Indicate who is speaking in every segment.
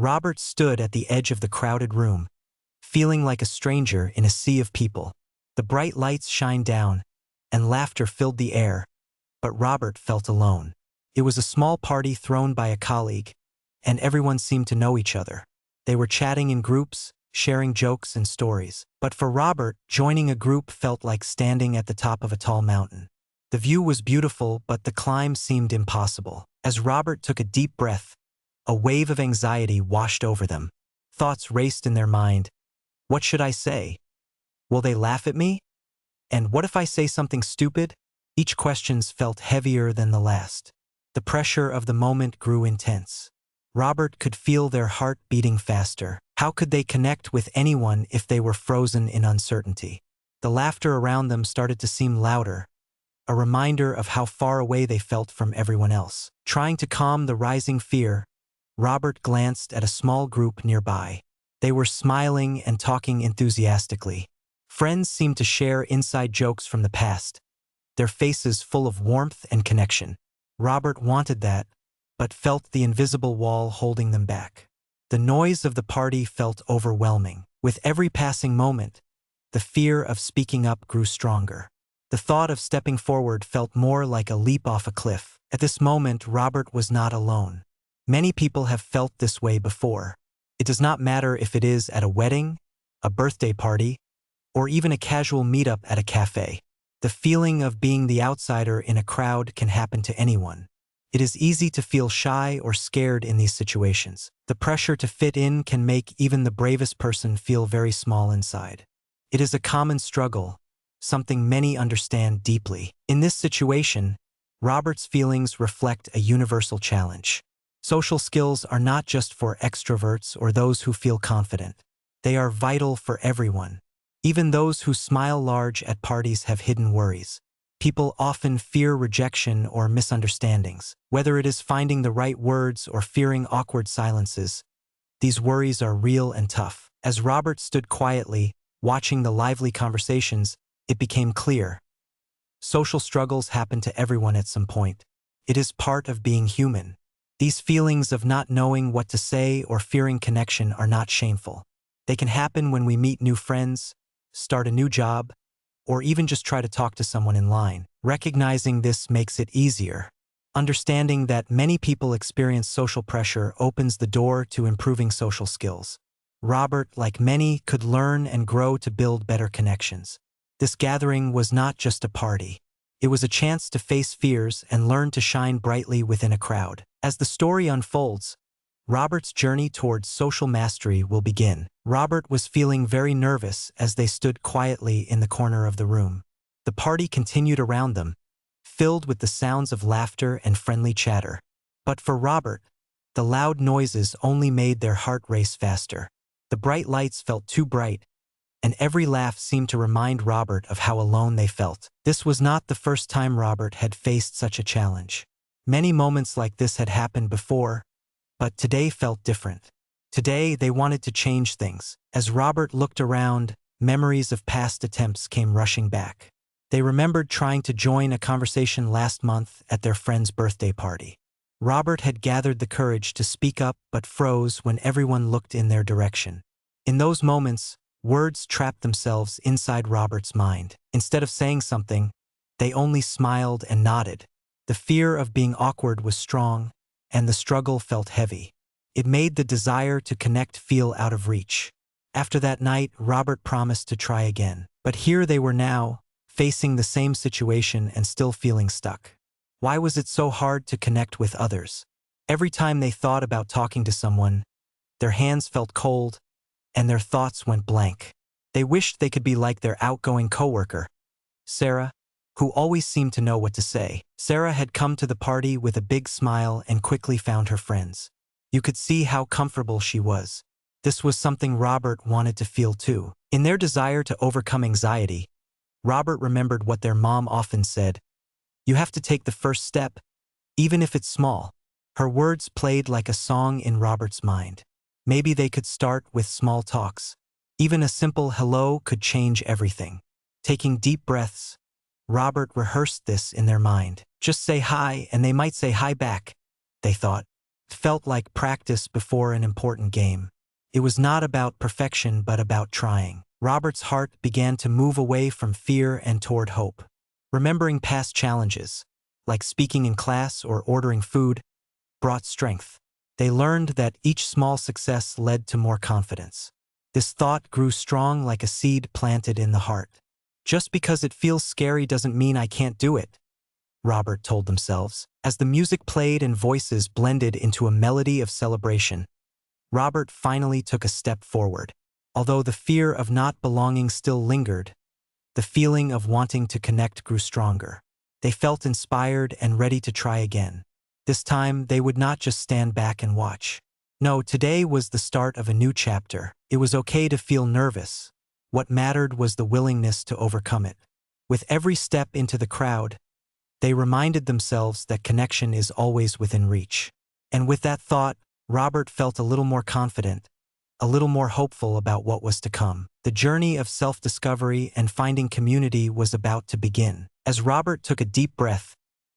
Speaker 1: Robert stood at the edge of the crowded room, feeling like a stranger in a sea of people. The bright lights shined down, and laughter filled the air, but Robert felt alone. It was a small party thrown by a colleague, and everyone seemed to know each other. They were chatting in groups, sharing jokes and stories. But for Robert, joining a group felt like standing at the top of a tall mountain. The view was beautiful, but the climb seemed impossible. As Robert took a deep breath, a wave of anxiety washed over them. Thoughts raced in their mind. What should I say? Will they laugh at me? And what if I say something stupid? Each question felt heavier than the last. The pressure of the moment grew intense. Robert could feel their heart beating faster. How could they connect with anyone if they were frozen in uncertainty? The laughter around them started to seem louder, a reminder of how far away they felt from everyone else. Trying to calm the rising fear, Robert glanced at a small group nearby. They were smiling and talking enthusiastically. Friends seemed to share inside jokes from the past, their faces full of warmth and connection. Robert wanted that, but felt the invisible wall holding them back. The noise of the party felt overwhelming. With every passing moment, the fear of speaking up grew stronger. The thought of stepping forward felt more like a leap off a cliff. At this moment, Robert was not alone. Many people have felt this way before. It does not matter if it is at a wedding, a birthday party, or even a casual meetup at a cafe. The feeling of being the outsider in a crowd can happen to anyone. It is easy to feel shy or scared in these situations. The pressure to fit in can make even the bravest person feel very small inside. It is a common struggle, something many understand deeply. In this situation, Robert's feelings reflect a universal challenge. Social skills are not just for extroverts or those who feel confident. They are vital for everyone. Even those who smile large at parties have hidden worries. People often fear rejection or misunderstandings. Whether it is finding the right words or fearing awkward silences, these worries are real and tough. As Robert stood quietly, watching the lively conversations, it became clear. Social struggles happen to everyone at some point. It is part of being human. These feelings of not knowing what to say or fearing connection are not shameful. They can happen when we meet new friends, start a new job, or even just try to talk to someone in line. Recognizing this makes it easier. Understanding that many people experience social pressure opens the door to improving social skills. Robert, like many, could learn and grow to build better connections. This gathering was not just a party. It was a chance to face fears and learn to shine brightly within a crowd. As the story unfolds, Robert's journey towards social mastery will begin. Robert was feeling very nervous as they stood quietly in the corner of the room. The party continued around them, filled with the sounds of laughter and friendly chatter. But for Robert, the loud noises only made their heart race faster. The bright lights felt too bright, and every laugh seemed to remind Robert of how alone they felt. This was not the first time Robert had faced such a challenge. Many moments like this had happened before, but today felt different. Today, they wanted to change things. As Robert looked around, memories of past attempts came rushing back. They remembered trying to join a conversation last month at their friend's birthday party. Robert had gathered the courage to speak up but froze when everyone looked in their direction. In those moments, words trapped themselves inside Robert's mind. Instead of saying something, they only smiled and nodded. The fear of being awkward was strong, and the struggle felt heavy. It made the desire to connect feel out of reach. After that night, Robert promised to try again. But here they were now, facing the same situation and still feeling stuck. Why was it so hard to connect with others? Every time they thought about talking to someone, their hands felt cold, and their thoughts went blank. They wished they could be like their outgoing coworker, Sarah, who always seemed to know what to say. Sarah had come to the party with a big smile and quickly found her friends. You could see how comfortable she was. This was something Robert wanted to feel too. In their desire to overcome anxiety, Robert remembered what their mom often said: "You have to take the first step, even if it's small." Her words played like a song in Robert's mind. Maybe they could start with small talks. Even a simple hello could change everything. Taking deep breaths, Robert rehearsed this in their mind. Just say hi and they might say hi back, they thought. felt like practice before an important game. It was not about perfection but about trying. Robert's heart began to move away from fear and toward hope. Remembering past challenges, like speaking in class or ordering food, brought strength. They learned that each small success led to more confidence. This thought grew strong like a seed planted in the heart. Just because it feels scary doesn't mean I can't do it, Robert told themselves. As the music played and voices blended into a melody of celebration, Robert finally took a step forward. Although the fear of not belonging still lingered, the feeling of wanting to connect grew stronger. They felt inspired and ready to try again. This time, they would not just stand back and watch. No, today was the start of a new chapter. It was okay to feel nervous. What mattered was the willingness to overcome it. With every step into the crowd, they reminded themselves that connection is always within reach. And with that thought, Robert felt a little more confident, a little more hopeful about what was to come. The journey of self-discovery and finding community was about to begin. As Robert took a deep breath,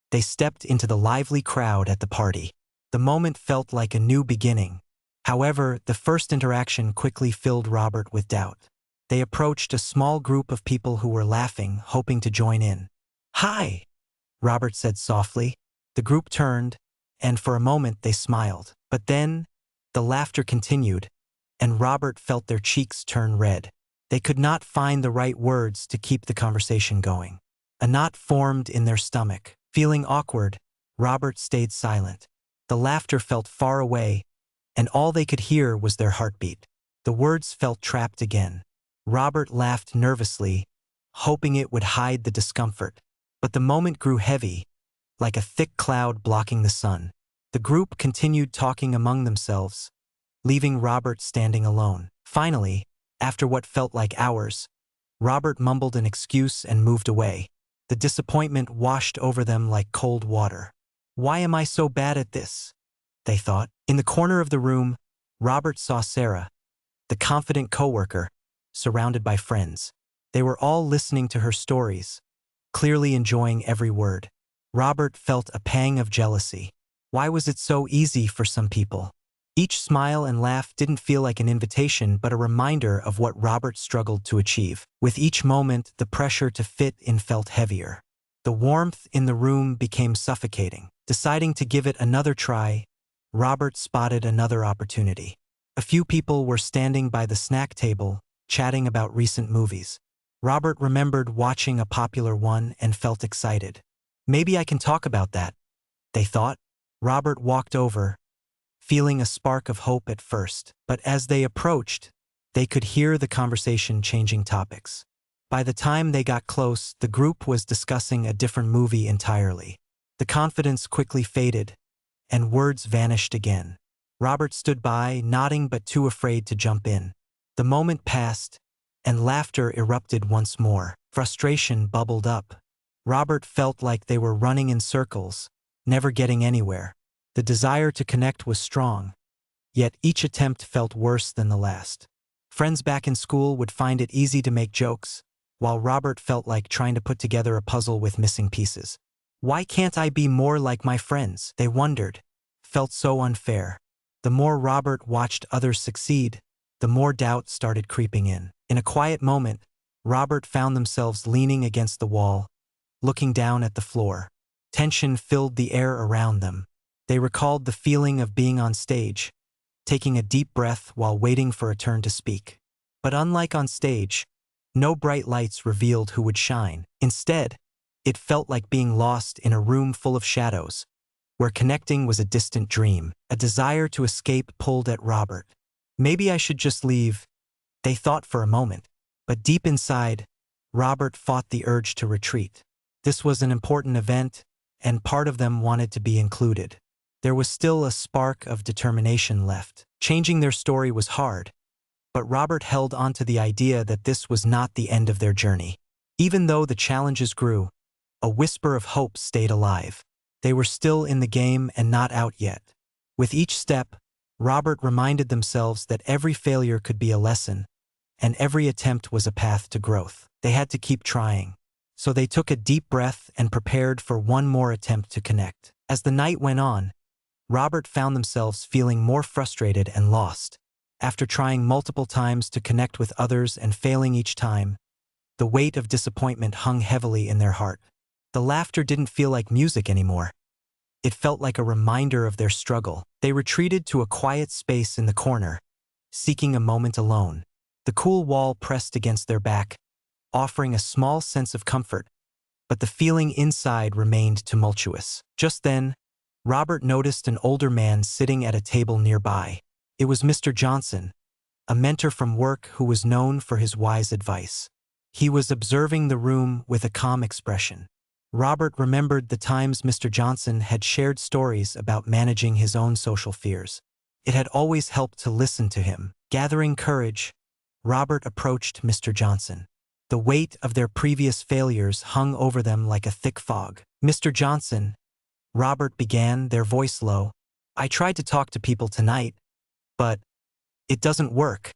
Speaker 1: they stepped into the lively crowd at the party. The moment felt like a new beginning. However, the first interaction quickly filled Robert with doubt. They approached a small group of people who were laughing, hoping to join in. "Hi," Robert said softly. The group turned, and for a moment they smiled. But then, the laughter continued, and Robert felt their cheeks turn red. They could not find the right words to keep the conversation going. A knot formed in their stomach. Feeling awkward, Robert stayed silent. The laughter felt far away, and all they could hear was their heartbeat. The words felt trapped again. Robert laughed nervously, hoping it would hide the discomfort. But the moment grew heavy, like a thick cloud blocking the sun. The group continued talking among themselves, leaving Robert standing alone. Finally, after what felt like hours, Robert mumbled an excuse and moved away. The disappointment washed over them like cold water. "Why am I so bad at this?" they thought. In the corner of the room, Robert saw Sarah, the confident coworker, surrounded by friends. They were all listening to her stories, clearly enjoying every word. Robert felt a pang of jealousy. Why was it so easy for some people? Each smile and laugh didn't feel like an invitation but a reminder of what Robert struggled to achieve. With each moment, the pressure to fit in felt heavier. The warmth in the room became suffocating. Deciding to give it another try, Robert spotted another opportunity. A few people were standing by the snack table, chatting about recent movies. Robert remembered watching a popular one and felt excited. "Maybe I can talk about that," they thought. Robert walked over, feeling a spark of hope at first, but as they approached, they could hear the conversation changing topics. By the time they got close, the group was discussing a different movie entirely. The confidence quickly faded, and words vanished again. Robert stood by, nodding but too afraid to jump in. The moment passed, and laughter erupted once more. Frustration bubbled up. Robert felt like they were running in circles, never getting anywhere. The desire to connect was strong, yet each attempt felt worse than the last. Friends back in school would find it easy to make jokes, while Robert felt like trying to put together a puzzle with missing pieces. "Why can't I be more like my friends?" they wondered. Felt so unfair. The more Robert watched others succeed, the more doubt started creeping in. In a quiet moment, Robert found themselves leaning against the wall, looking down at the floor. Tension filled the air around them. They recalled the feeling of being on stage, taking a deep breath while waiting for a turn to speak. But unlike on stage, no bright lights revealed who would shine. Instead, it felt like being lost in a room full of shadows, where connecting was a distant dream. A desire to escape pulled at Robert. Maybe I should just leave, they thought for a moment. But deep inside, Robert fought the urge to retreat. This was an important event, and part of them wanted to be included. There was still a spark of determination left. Changing their story was hard, but Robert held on to the idea that this was not the end of their journey. Even though the challenges grew, a whisper of hope stayed alive. They were still in the game and not out yet. With each step, Robert reminded themselves that every failure could be a lesson, and every attempt was a path to growth. They had to keep trying. So they took a deep breath and prepared for one more attempt to connect. As the night went on, Robert found themselves feeling more frustrated and lost. After trying multiple times to connect with others and failing each time, the weight of disappointment hung heavily in their heart. The laughter didn't feel like music anymore. It felt like a reminder of their struggle. They retreated to a quiet space in the corner, seeking a moment alone. The cool wall pressed against their back, offering a small sense of comfort, but the feeling inside remained tumultuous. Just then, Robert noticed an older man sitting at a table nearby. It was Mr. Johnson, a mentor from work who was known for his wise advice. He was observing the room with a calm expression. Robert remembered the times Mr. Johnson had shared stories about managing his own social fears. It had always helped to listen to him. Gathering courage, Robert approached Mr. Johnson. The weight of their previous failures hung over them like a thick fog. "Mr. Johnson," Robert began, their voice low, "I tried to talk to people tonight, but it doesn't work."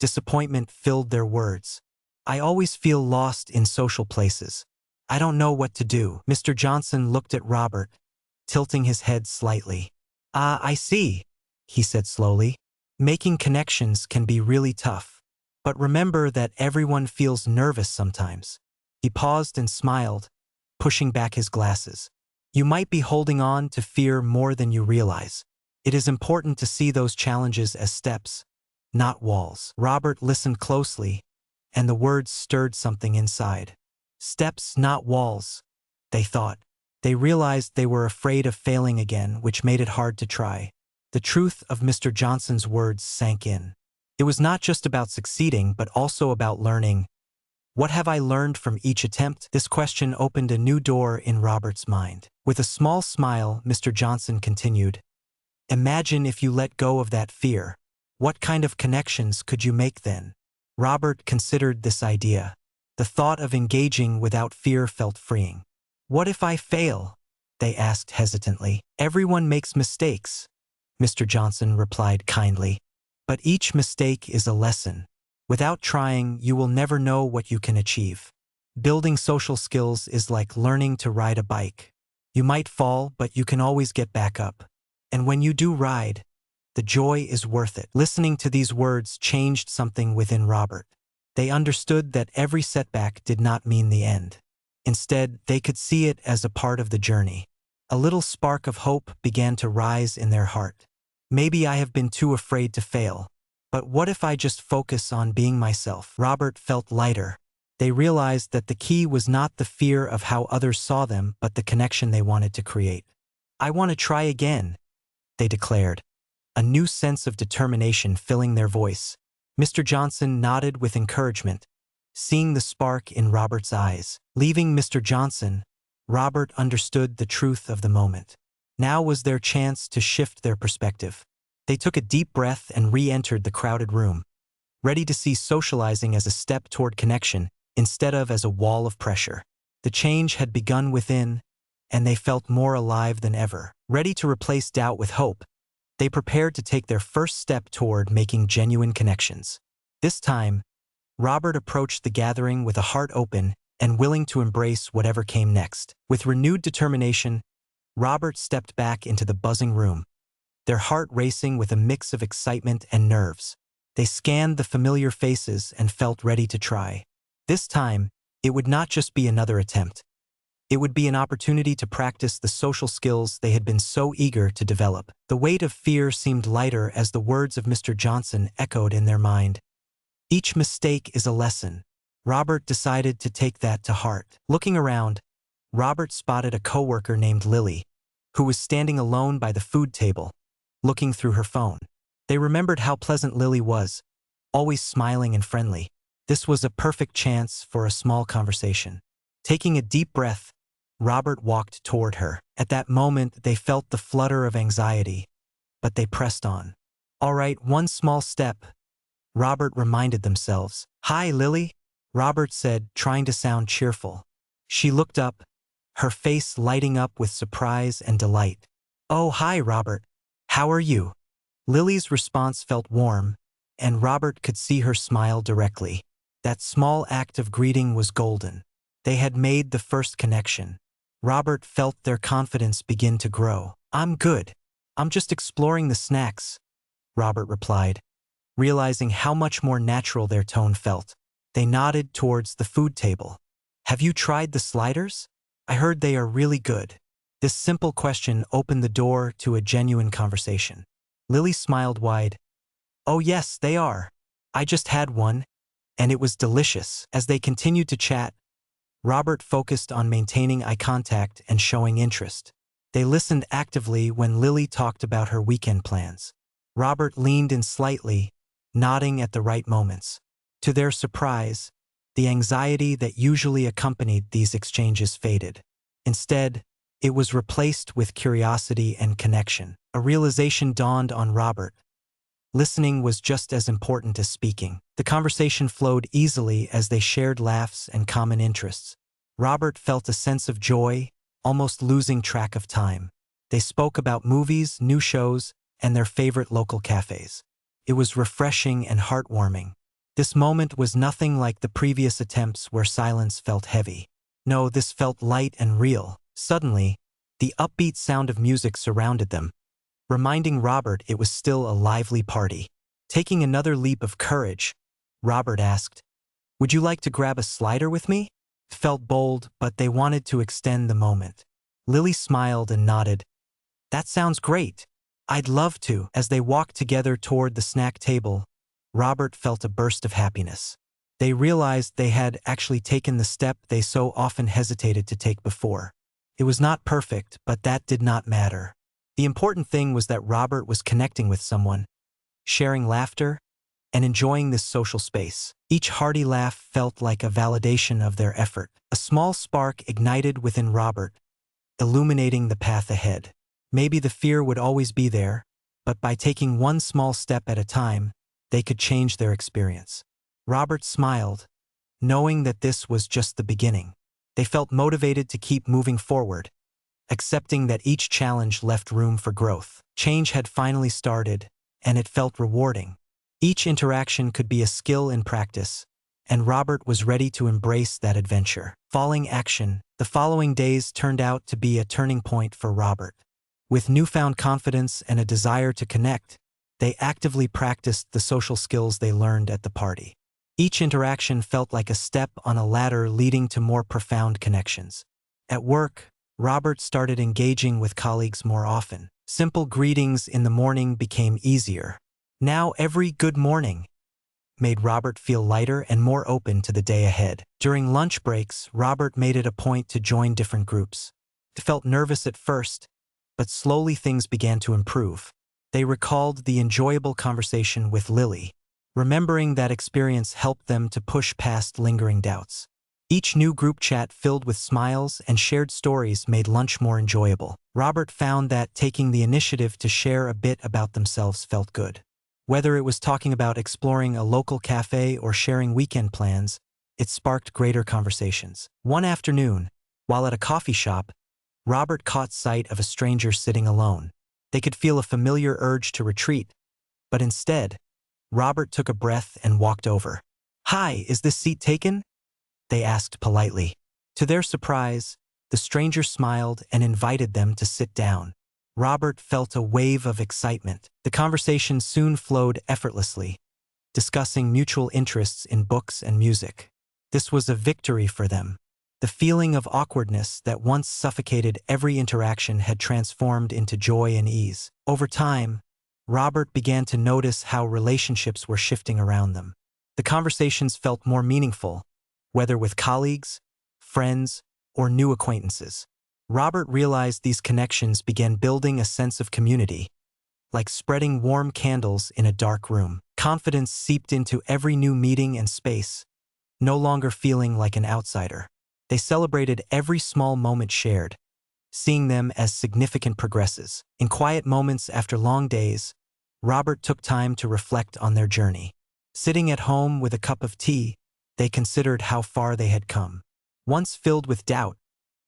Speaker 1: Disappointment filled their words. "I always feel lost in social places. I don't know what to do." Mr. Johnson looked at Robert, tilting his head slightly. "Ah, I see," he said slowly. "Making connections can be really tough. But remember that everyone feels nervous sometimes." He paused and smiled, pushing back his glasses. "You might be holding on to fear more than you realize. It is important to see those challenges as steps, not walls." Robert listened closely, and the words stirred something inside. Steps, not walls, they thought. They realized they were afraid of failing again, which made it hard to try. The truth of Mr. Johnson's words sank in. It was not just about succeeding, but also about learning. What have I learned from each attempt? This question opened a new door in Robert's mind. With a small smile, Mr. Johnson continued, "Imagine if you let go of that fear. What kind of connections could you make then?" Robert considered this idea. The thought of engaging without fear felt freeing. "What if I fail?" they asked hesitantly. "Everyone makes mistakes," Mr. Johnson replied kindly. "But each mistake is a lesson. Without trying, you will never know what you can achieve. Building social skills is like learning to ride a bike. You might fall, but you can always get back up. And when you do ride, the joy is worth it." Listening to these words changed something within Robert. They understood that every setback did not mean the end. Instead, they could see it as a part of the journey. A little spark of hope began to rise in their heart. "Maybe I have been too afraid to fail. But what if I just focus on being myself?" Robert felt lighter. They realized that the key was not the fear of how others saw them, but the connection they wanted to create. "I want to try again," they declared, a new sense of determination filling their voice. Mr. Johnson nodded with encouragement, seeing the spark in Robert's eyes. Leaving Mr. Johnson, Robert understood the truth of the moment. Now was their chance to shift their perspective. They took a deep breath and re-entered the crowded room, ready to see socializing as a step toward connection instead of as a wall of pressure. The change had begun within, and they felt more alive than ever. Ready to replace doubt with hope, they prepared to take their first step toward making genuine connections. This time, Robert approached the gathering with a heart open and willing to embrace whatever came next. With renewed determination, Robert stepped back into the buzzing room, their heart racing with a mix of excitement and nerves. They scanned the familiar faces and felt ready to try. This time, it would not just be another attempt. It would be an opportunity to practice the social skills they had been so eager to develop. The weight of fear seemed lighter as the words of Mr. Johnson echoed in their mind. "Each mistake is a lesson." Robert decided to take that to heart. Looking around, Robert spotted a coworker named Lily, who was standing alone by the food table, looking through her phone. They remembered how pleasant Lily was, always smiling and friendly. This was a perfect chance for a small conversation. Taking a deep breath, Robert walked toward her. At that moment, they felt the flutter of anxiety, but they pressed on. "All right, one small step," Robert reminded themselves. "Hi, Lily," Robert said, trying to sound cheerful. She looked up, her face lighting up with surprise and delight. "Oh, hi, Robert. How are you?" Lily's response felt warm, and Robert could see her smile directly. That small act of greeting was golden. They had made the first connection. Robert felt their confidence begin to grow. "I'm good. I'm just exploring the snacks, Robert replied, realizing how much more natural their tone felt. They nodded towards the food table. Have you tried the sliders? I heard they are really good. This simple question opened the door to a genuine conversation. Lily smiled wide. Oh yes, they are. I just had one, and it was delicious. As they continued to chat, Robert focused on maintaining eye contact and showing interest. They listened actively when Lily talked about her weekend plans. Robert leaned in slightly, nodding at the right moments. To their surprise, the anxiety that usually accompanied these exchanges faded. Instead, it was replaced with curiosity and connection. A realization dawned on Robert. Listening was just as important as speaking. The conversation flowed easily as they shared laughs and common interests. Robert felt a sense of joy, almost losing track of time. They spoke about movies, new shows, and their favorite local cafes. It was refreshing and heartwarming. This moment was nothing like the previous attempts where silence felt heavy. No, this felt light and real. Suddenly, the upbeat sound of music surrounded them, reminding Robert it was still a lively party. Taking another leap of courage, Robert asked, "Would you like to grab a slider with me?" It felt bold, but they wanted to extend the moment. Lily smiled and nodded. That sounds great. I'd love to. As they walked together toward the snack table, Robert felt a burst of happiness. They realized they had actually taken the step they so often hesitated to take before. It was not perfect, but that did not matter. The important thing was that Robert was connecting with someone, sharing laughter, and enjoying this social space. Each hearty laugh felt like a validation of their effort. A small spark ignited within Robert, illuminating the path ahead. Maybe the fear would always be there, but by taking one small step at a time, they could change their experience. Robert smiled, knowing that this was just the beginning. They felt motivated to keep moving forward, accepting that each challenge left room for growth. Change had finally started, and it felt rewarding. Each interaction could be a skill in practice, and Robert was ready to embrace that adventure. Following action, the following days turned out to be a turning point for Robert. With newfound confidence and a desire to connect, they actively practiced the social skills they learned at the party. Each interaction felt like a step on a ladder leading to more profound connections. At work, Robert started engaging with colleagues more often. Simple greetings in the morning became easier. Now every "good morning" made Robert feel lighter and more open to the day ahead. During lunch breaks, Robert made it a point to join different groups. He felt nervous at first, but slowly things began to improve. They recalled the enjoyable conversation with Lily, remembering that experience helped them to push past lingering doubts. Each new group chat filled with smiles and shared stories made lunch more enjoyable. Robert found that taking the initiative to share a bit about themselves felt good. Whether it was talking about exploring a local cafe or sharing weekend plans, it sparked greater conversations. One afternoon, while at a coffee shop, Robert caught sight of a stranger sitting alone. They could feel a familiar urge to retreat, but instead, Robert took a breath and walked over. "Hi, is this seat taken?" they asked politely. To their surprise, the stranger smiled and invited them to sit down. Robert felt a wave of excitement. The conversation soon flowed effortlessly, discussing mutual interests in books and music. This was a victory for them. The feeling of awkwardness that once suffocated every interaction had transformed into joy and ease. Over time, Robert began to notice how relationships were shifting around them. The conversations felt more meaningful, whether with colleagues, friends, or new acquaintances. Robert realized these connections began building a sense of community, like spreading warm candles in a dark room. Confidence seeped into every new meeting and space, no longer feeling like an outsider. They celebrated every small moment shared, seeing them as significant progresses. In quiet moments after long days, Robert took time to reflect on their journey. Sitting at home with a cup of tea, they considered how far they had come. Once filled with doubt,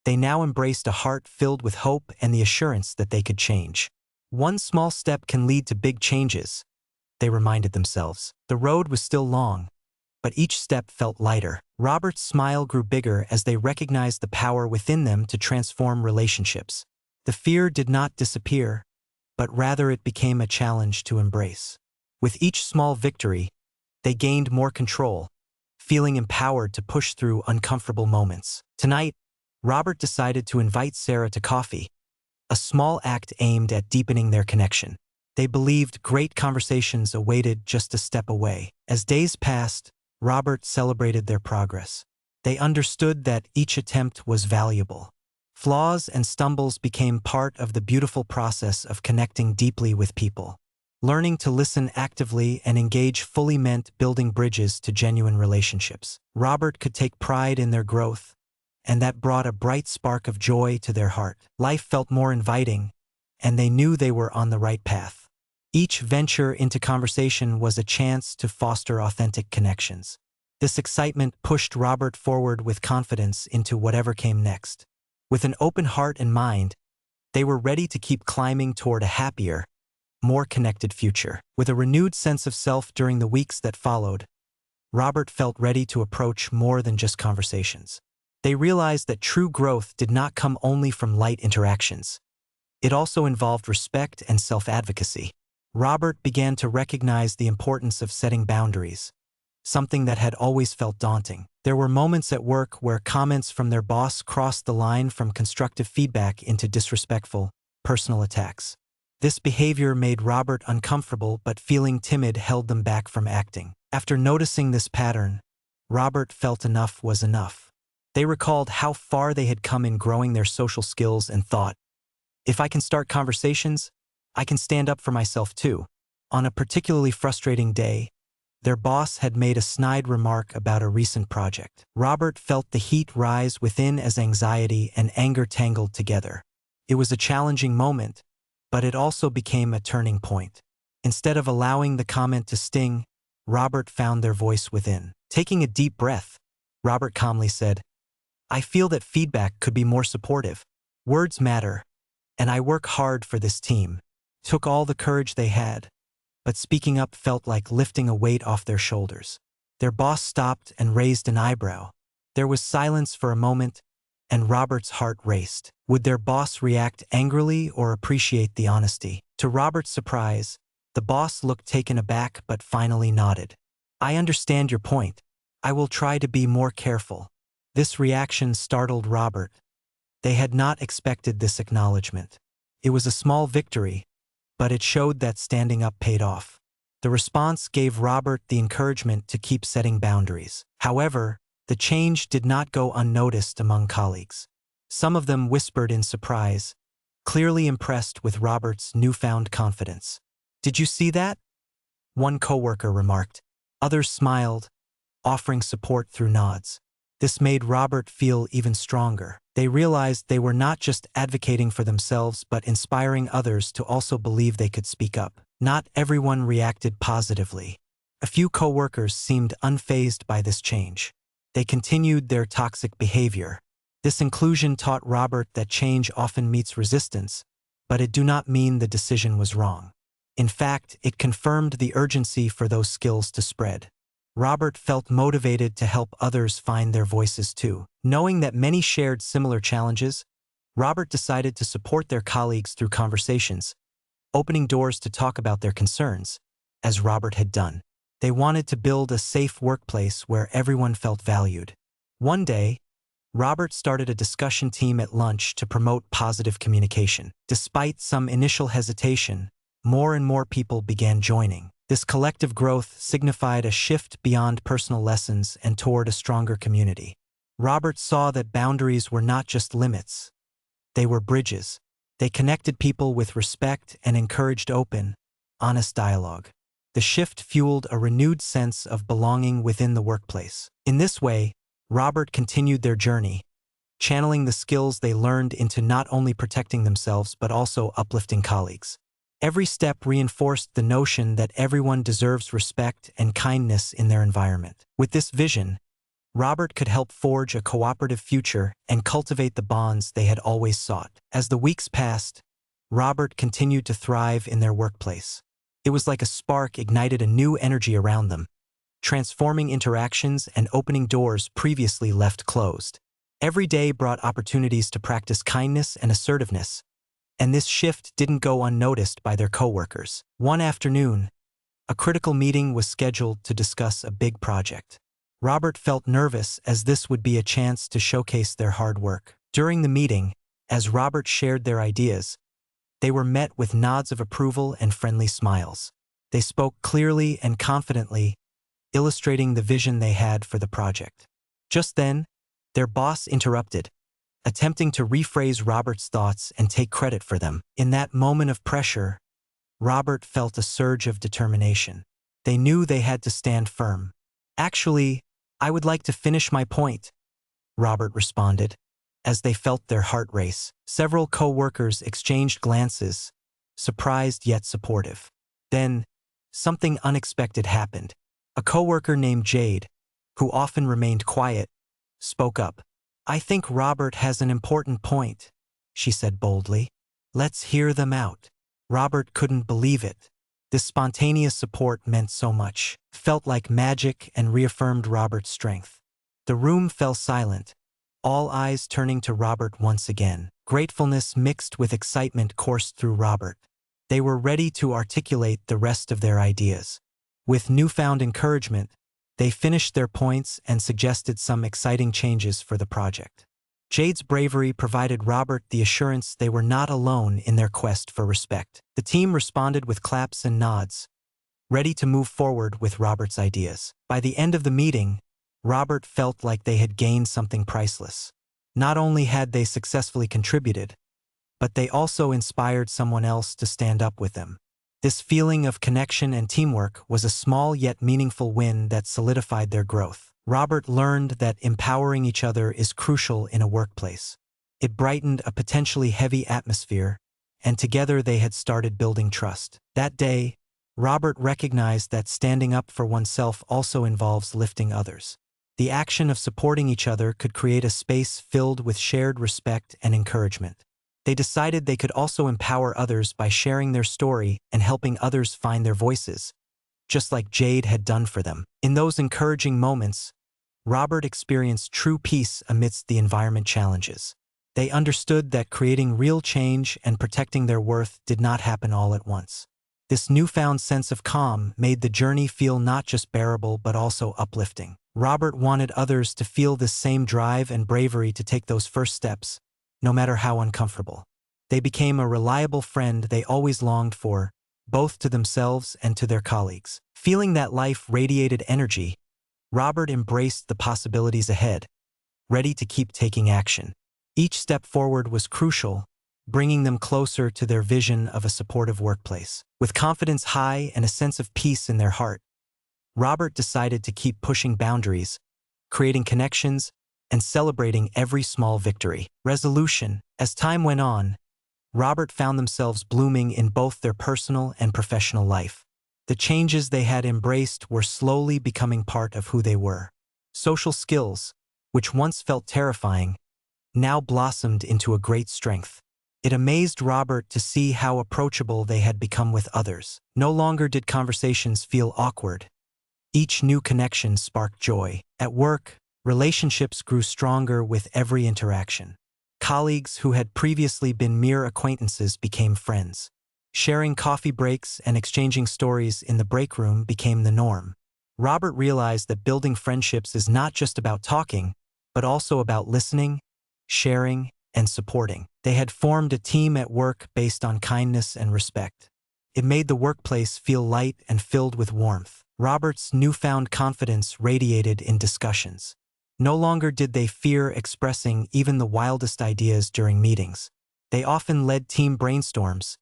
Speaker 1: they now embraced a heart filled with hope and the assurance that they could change. One small step can lead to big changes, they reminded themselves. The road was still long, but each step felt lighter. Robert's smile grew bigger as they recognized the power within them to transform relationships. The fear did not disappear, but rather it became a challenge to embrace. With each small victory, they gained more control, feeling empowered to push through uncomfortable moments. Tonight, Robert decided to invite Sarah to coffee, a small act aimed at deepening their connection. They believed great conversations awaited just a step away. As days passed, Robert celebrated their progress. They understood that each attempt was valuable. Flaws and stumbles became part of the beautiful process of connecting deeply with people. Learning to listen actively and engage fully meant building bridges to genuine relationships. Robert could take pride in their growth, and that brought a bright spark of joy to their heart. Life felt more inviting, and they knew they were on the right path. Each venture into conversation was a chance to foster authentic connections. This excitement pushed Robert forward with confidence into whatever came next. With an open heart and mind, they were ready to keep climbing toward a happier, more connected future. With a renewed sense of self during the weeks that followed, Robert felt ready to approach more than just conversations. They realized that true growth did not come only from light interactions. It also involved respect and self-advocacy. Robert began to recognize the importance of setting boundaries, something that had always felt daunting. There were moments at work where comments from their boss crossed the line from constructive feedback into disrespectful, personal attacks. This behavior made Robert uncomfortable, but feeling timid held them back from acting. After noticing this pattern, Robert felt enough was enough. They recalled how far they had come in growing their social skills and thought, if I can start conversations, I can stand up for myself too. On a particularly frustrating day, their boss had made a snide remark about a recent project. Robert felt the heat rise within as anxiety and anger tangled together. It was a challenging moment, but it also became a turning point. Instead of allowing the comment to sting, Robert found their voice within. Taking a deep breath, Robert calmly said, I feel that feedback could be more supportive. Words matter, and I work hard for this team. Took all the courage they had, but speaking up felt like lifting a weight off their shoulders. Their boss stopped and raised an eyebrow. There was silence for a moment, and Robert's heart raced. Would their boss react angrily or appreciate the honesty? To Robert's surprise, the boss looked taken aback but finally nodded. I understand your point. I will try to be more careful. This reaction startled Robert. They had not expected this acknowledgement. It was a small victory, but it showed that standing up paid off. The response gave Robert the encouragement to keep setting boundaries. However, the change did not go unnoticed among colleagues. Some of them whispered in surprise, clearly impressed with Robert's newfound confidence. Did you see that? One coworker remarked. Others smiled, offering support through nods. This made Robert feel even stronger. They realized they were not just advocating for themselves but inspiring others to also believe they could speak up. Not everyone reacted positively. A few coworkers seemed unfazed by this change. They continued their toxic behavior. This inclusion taught Robert that change often meets resistance, but it do not mean the decision was wrong. In fact, it confirmed the urgency for those skills to spread. Robert felt motivated to help others find their voices too. Knowing that many shared similar challenges, Robert decided to support their colleagues through conversations, opening doors to talk about their concerns, as Robert had done. They wanted to build a safe workplace where everyone felt valued. One day, Robert started a discussion team at lunch to promote positive communication. Despite some initial hesitation, more and more people began joining. This collective growth signified a shift beyond personal lessons and toward a stronger community. Robert saw that boundaries were not just limits. They were bridges. They connected people with respect and encouraged open, honest dialogue. The shift fueled a renewed sense of belonging within the workplace. In this way, Robert continued their journey, channeling the skills they learned into not only protecting themselves but also uplifting colleagues. Every step reinforced the notion that everyone deserves respect and kindness in their environment. With this vision, Robert could help forge a cooperative future and cultivate the bonds they had always sought. As the weeks passed, Robert continued to thrive in their workplace. It was like a spark ignited a new energy around them, transforming interactions and opening doors previously left closed. Every day brought opportunities to practice kindness and assertiveness, and this shift didn't go unnoticed by their coworkers. One afternoon, a critical meeting was scheduled to discuss a big project. Robert felt nervous as this would be a chance to showcase their hard work. During the meeting, as Robert shared their ideas, they were met with nods of approval and friendly smiles. They spoke clearly and confidently, illustrating the vision they had for the project. Just then, their boss interrupted, attempting to rephrase Robert's thoughts and take credit for them. In that moment of pressure, Robert felt a surge of determination. They knew they had to stand firm. "Actually, I would like to finish my point," Robert responded, as they felt their heart race. Several co-workers exchanged glances, surprised yet supportive. Then, something unexpected happened. A co-worker named Jade, who often remained quiet, spoke up. "I think Robert has an important point," she said boldly. "Let's hear them out." Robert couldn't believe it. This spontaneous support meant so much, felt like magic, and reaffirmed Robert's strength. The room fell silent, all eyes turning to Robert once again. Gratefulness mixed with excitement coursed through Robert. They were ready to articulate the rest of their ideas. With newfound encouragement, they finished their points and suggested some exciting changes for the project. Jade's bravery provided Robert the assurance they were not alone in their quest for respect. The team responded with claps and nods, ready to move forward with Robert's ideas. By the end of the meeting, Robert felt like they had gained something priceless. Not only had they successfully contributed, but they also inspired someone else to stand up with them. This feeling of connection and teamwork was a small yet meaningful win that solidified their growth. Robert learned that empowering each other is crucial in a workplace. It brightened a potentially heavy atmosphere, and together they had started building trust. That day, Robert recognized that standing up for oneself also involves lifting others. The action of supporting each other could create a space filled with shared respect and encouragement. They decided they could also empower others by sharing their story and helping others find their voices, just like Jade had done for them. In those encouraging moments, Robert experienced true peace amidst the environment challenges. They understood that creating real change and protecting their worth did not happen all at once. This newfound sense of calm made the journey feel not just bearable but also uplifting. Robert wanted others to feel this same drive and bravery to take those first steps, no matter how uncomfortable. They became a reliable friend they always longed for, both to themselves and to their colleagues. Feeling that life radiated energy, Robert embraced the possibilities ahead, ready to keep taking action. Each step forward was crucial, bringing them closer to their vision of a supportive workplace. With confidence high and a sense of peace in their heart, Robert decided to keep pushing boundaries, creating connections, and celebrating every small victory. Resolution. As time went on, Robert found themselves blooming in both their personal and professional life. The changes they had embraced were slowly becoming part of who they were. Social skills, which once felt terrifying, now blossomed into a great strength. It amazed Robert to see how approachable they had become with others. No longer did conversations feel awkward. Each new connection sparked joy. At work, relationships grew stronger with every interaction. Colleagues who had previously been mere acquaintances became friends. Sharing coffee breaks and exchanging stories in the break room became the norm. Robert realized that building friendships is not just about talking, but also about listening, sharing, and supporting. They had formed a team at work based on kindness and respect. It made the workplace feel light and filled with warmth. Robert's newfound confidence radiated in discussions. No longer did they fear expressing even the wildest ideas during meetings. They often led team brainstorms,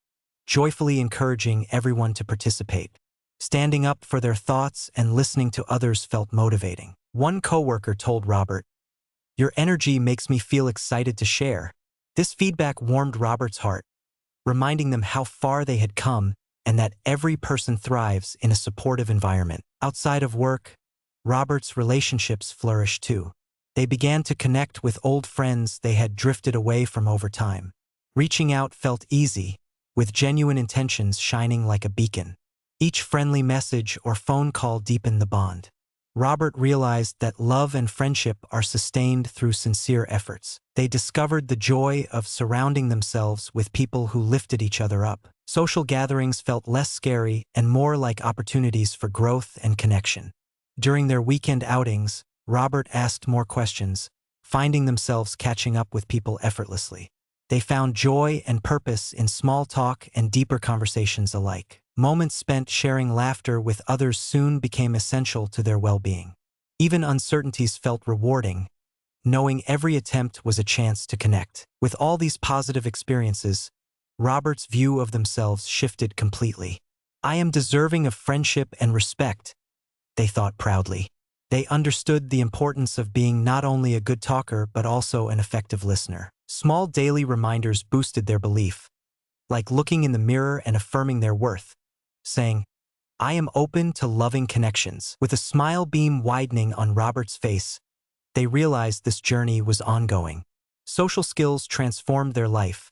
Speaker 1: joyfully encouraging everyone to participate. Standing up for their thoughts and listening to others felt motivating. One coworker told Robert, "Your energy makes me feel excited to share." This feedback warmed Robert's heart, reminding them how far they had come and that every person thrives in a supportive environment. Outside of work, Robert's relationships flourished too. They began to connect with old friends they had drifted away from over time. Reaching out felt easy, with genuine intentions shining like a beacon. Each friendly message or phone call deepened the bond. Robert realized that love and friendship are sustained through sincere efforts. They discovered the joy of surrounding themselves with people who lifted each other up. Social gatherings felt less scary and more like opportunities for growth and connection. During their weekend outings, Robert asked more questions, finding themselves catching up with people effortlessly. They found joy and purpose in small talk and deeper conversations alike. Moments spent sharing laughter with others soon became essential to their well-being. Even uncertainties felt rewarding, knowing every attempt was a chance to connect. With all these positive experiences, Robert's view of themselves shifted completely. "I am deserving of friendship and respect," they thought proudly. They understood the importance of being not only a good talker but also an effective listener. Small daily reminders boosted their belief, like looking in the mirror and affirming their worth, saying, "I am open to loving connections." With a smile beam widening on Robert's face, they realized this journey was ongoing. Social skills transformed their life,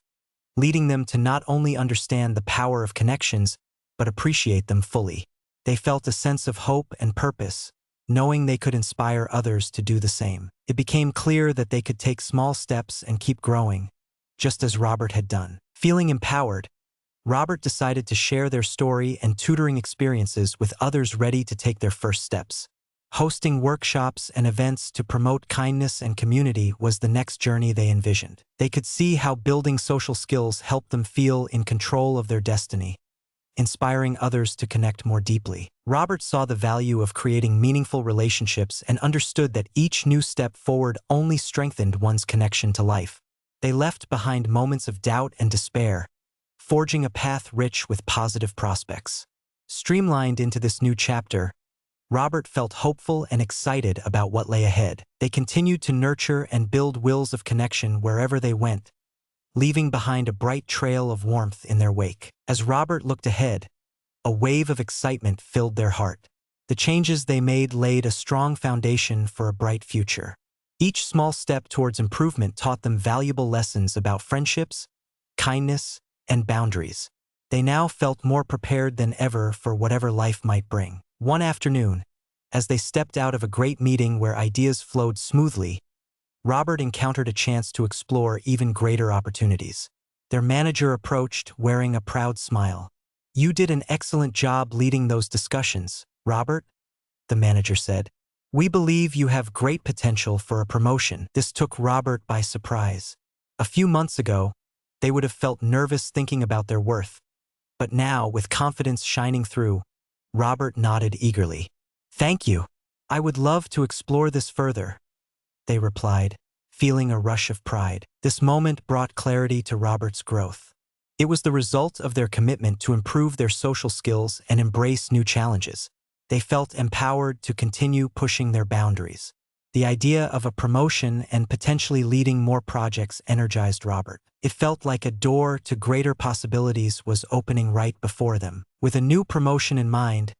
Speaker 1: leading them to not only understand the power of connections, but appreciate them fully. They felt a sense of hope and purpose, knowing they could inspire others to do the same. It became clear that they could take small steps and keep growing, just as Robert had done. Feeling empowered, Robert decided to share their story and tutoring experiences with others ready to take their first steps. Hosting workshops and events to promote kindness and community was the next journey they envisioned. They could see how building social skills helped them feel in control of their destiny, inspiring others to connect more deeply. Robert saw the value of creating meaningful relationships and understood that each new step forward only strengthened one's connection to life. They left behind moments of doubt and despair, forging a path rich with positive prospects. Streamlined into this new chapter, Robert felt hopeful and excited about what lay ahead. They continued to nurture and build wills of connection wherever they went, leaving behind a bright trail of warmth in their wake. As Robert looked ahead, a wave of excitement filled their heart. The changes they made laid a strong foundation for a bright future. Each small step towards improvement taught them valuable lessons about friendships, kindness, and boundaries. They now felt more prepared than ever for whatever life might bring. One afternoon, as they stepped out of a great meeting where ideas flowed smoothly, Robert encountered a chance to explore even greater opportunities. Their manager approached, wearing a proud smile. "You did an excellent job leading those discussions, Robert," the manager said. "We believe you have great potential for a promotion." This took Robert by surprise. A few months ago, they would have felt nervous thinking about their worth. But now, with confidence shining through, Robert nodded eagerly. "Thank you. I would love to explore this further," they replied, feeling a rush of pride. This moment brought clarity to Robert's growth. It was the result of their commitment to improve their social skills and embrace new challenges. They felt empowered to continue pushing their boundaries. The idea of a promotion and potentially leading more projects energized Robert. It felt like a door to greater possibilities was opening right before them. With a new promotion in mind,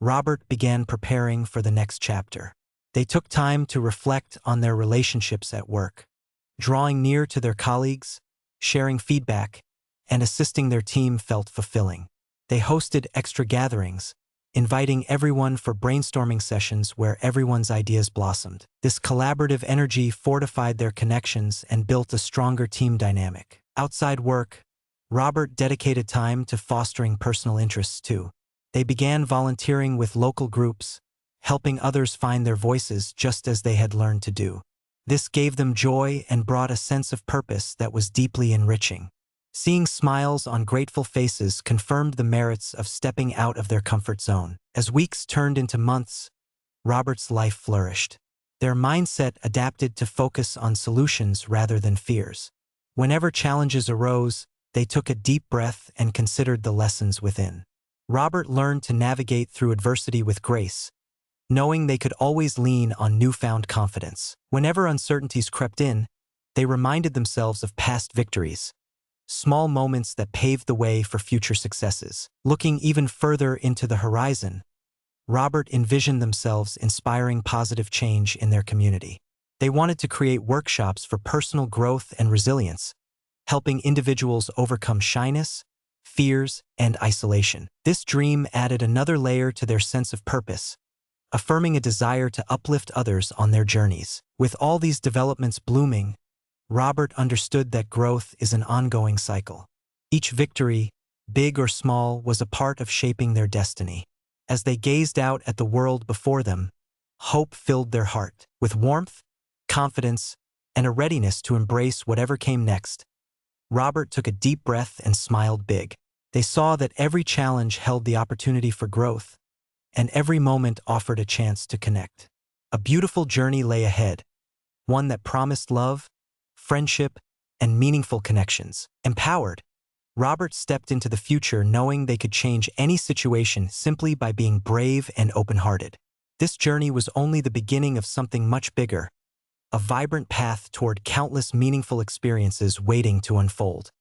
Speaker 1: Robert began preparing for the next chapter. They took time to reflect on their relationships at work, drawing near to their colleagues, sharing feedback, and assisting their team felt fulfilling. They hosted extra gatherings, inviting everyone for brainstorming sessions where everyone's ideas blossomed. This collaborative energy fortified their connections and built a stronger team dynamic. Outside work, Robert dedicated time to fostering personal interests too. They began volunteering with local groups, helping others find their voices just as they had learned to do. This gave them joy and brought a sense of purpose that was deeply enriching. Seeing smiles on grateful faces confirmed the merits of stepping out of their comfort zone. As weeks turned into months, Robert's life flourished. Their mindset adapted to focus on solutions rather than fears. Whenever challenges arose, they took a deep breath and considered the lessons within. Robert learned to navigate through adversity with grace, knowing they could always lean on newfound confidence. Whenever uncertainties crept in, they reminded themselves of past victories, small moments that paved the way for future successes. Looking even further into the horizon, Robert envisioned themselves inspiring positive change in their community. They wanted to create workshops for personal growth and resilience, helping individuals overcome shyness, fears, and isolation. This dream added another layer to their sense of purpose, affirming a desire to uplift others on their journeys. With all these developments blooming, Robert understood that growth is an ongoing cycle. Each victory, big or small, was a part of shaping their destiny. As they gazed out at the world before them, hope filled their heart. With warmth, confidence, and a readiness to embrace whatever came next, Robert took a deep breath and smiled big. They saw that every challenge held the opportunity for growth, and every moment offered a chance to connect. A beautiful journey lay ahead, one that promised love, friendship, and meaningful connections. Empowered, Robert stepped into the future knowing they could change any situation simply by being brave and open-hearted. This journey was only the beginning of something much bigger, a vibrant path toward countless meaningful experiences waiting to unfold.